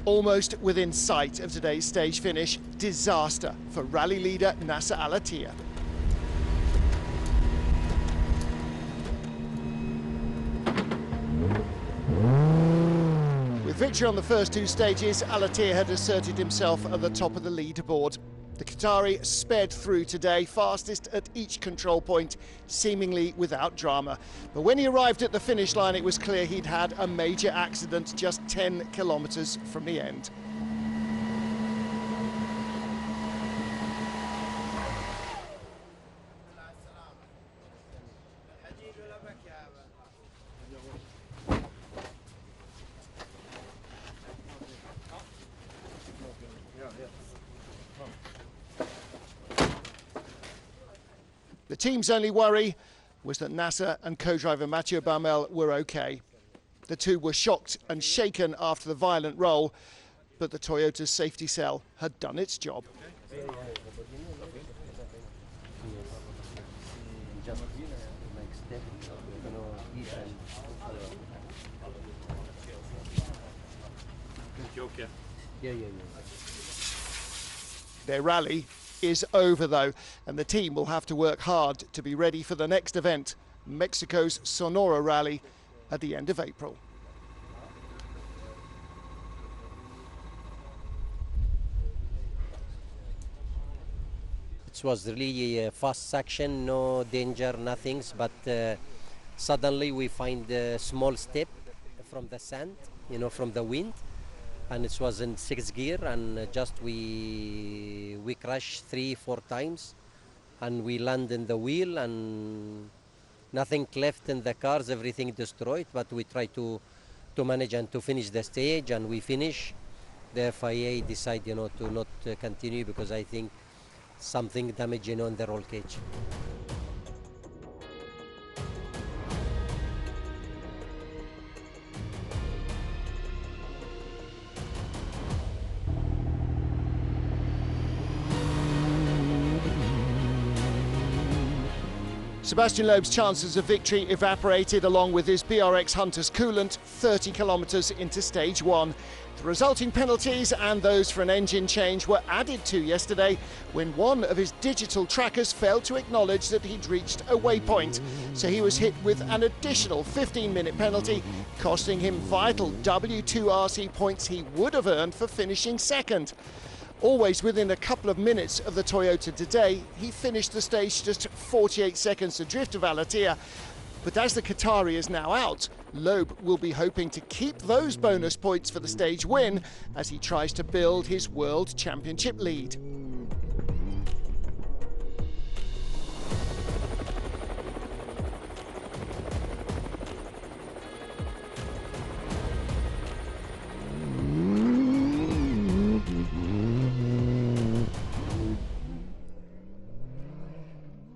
Almost within sight of today's stage finish, disaster for rally leader Nasser Al-Attiyah. With victory on the first two stages, Al-Attiyah had asserted himself at the top of the leaderboard. The Qatari sped through today, fastest at each control point, seemingly without drama. But when he arrived at the finish line, it was clear he'd had a major accident just 10 kilometers from the end. The team's only worry was that Nasser and co-driver Mathieu Baumel were okay. The two were shocked and shaken after the violent roll, but the Toyota's safety cell had done its job. Their rally is over though, and the team will have to work hard to be ready for the next event, Mexico's Sonora Rally at the end of April. It was really a fast section, no danger, nothing, but suddenly we find a small step from the sand, from the wind. And it was in 6th gear, and just we crashed 3-4 times, and we land in the wheel, and nothing left in the cars, everything destroyed. But we try to manage and to finish the stage, and we finish. The FIA decide, to not continue because I think something damaged, in the roll cage. Sebastian Loeb's chances of victory evaporated along with his BRX Hunter's coolant 30 kilometres into stage one. The resulting penalties and those for an engine change were added to yesterday when one of his digital trackers failed to acknowledge that he'd reached a waypoint. So he was hit with an additional 15-minute penalty, costing him vital W2RC points he would have earned for finishing second. Always within a couple of minutes of the Toyota today, he finished the stage just 48 seconds adrift of Al-Attiyah. But as the Qatari is now out, Loeb will be hoping to keep those bonus points for the stage win as he tries to build his World Championship lead.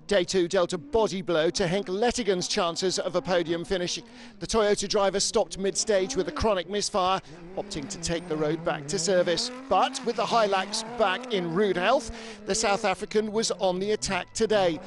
Day two dealt a body blow to Henk Lettigen's chances of a podium finish. The Toyota driver stopped mid-stage with a chronic misfire, opting to take the road back to service. But with the Hilux back in rude health, the South African was on the attack today.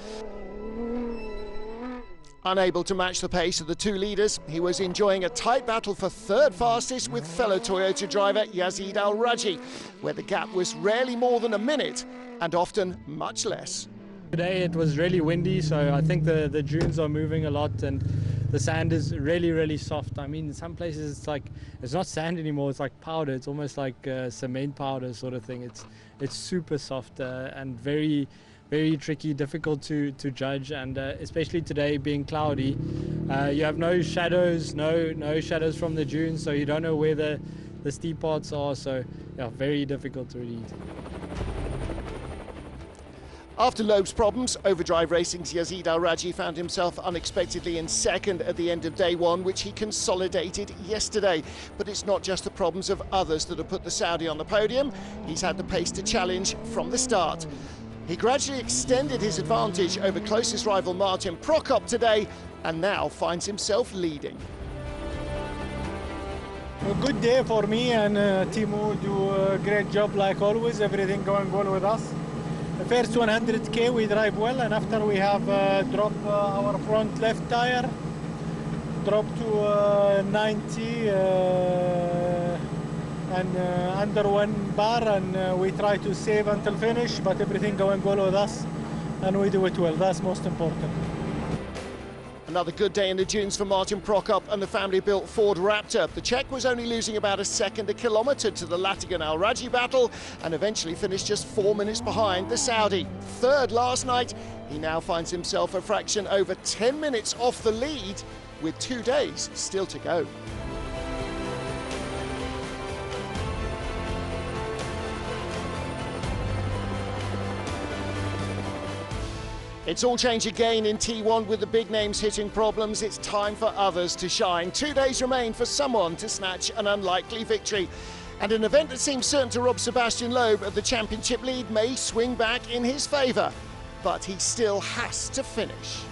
Unable to match the pace of the two leaders, he was enjoying a tight battle for third fastest with fellow Toyota driver Yazid Al-Raji, where the gap was rarely more than a minute and often much less. Today it was really windy, so I think the dunes are moving a lot and the sand is really, really soft. I mean, in some places it's not sand anymore, it's like powder. It's almost like cement powder sort of thing. It's super soft and very, very tricky, difficult to judge, and especially today being cloudy. You have no shadows, no shadows from the dunes, so you don't know where the steep parts are, so yeah, very difficult to read. After Loeb's problems, Overdrive Racing's Yazid Al-Raji found himself unexpectedly in second at the end of day one, which he consolidated yesterday. But it's not just the problems of others that have put the Saudi on the podium. He's had the pace to challenge from the start. He gradually extended his advantage over closest rival Martin Prokop today and now finds himself leading. A good day for me, and Timo do a great job like always, everything going well with us. The first 100k we drive well, and after we have dropped our front left tire, drop to 90 and under 1 bar, and we try to save until finish, but everything going well with us and we do it well. That's most important. Another good day in the dunes for Martin Prokop and the family-built Ford Raptor. The Czech was only losing about a second a kilometre to the Latigan Al Rajhi battle and eventually finished just 4 minutes behind the Saudi. Third last night, he now finds himself a fraction over 10 minutes off the lead with 2 days still to go. It's all change again in T1 with the big names hitting problems. It's time for others to shine. 2 days remain for someone to snatch an unlikely victory. And an event that seems certain to rob Sebastian Loeb of the championship lead may swing back in his favour. But he still has to finish.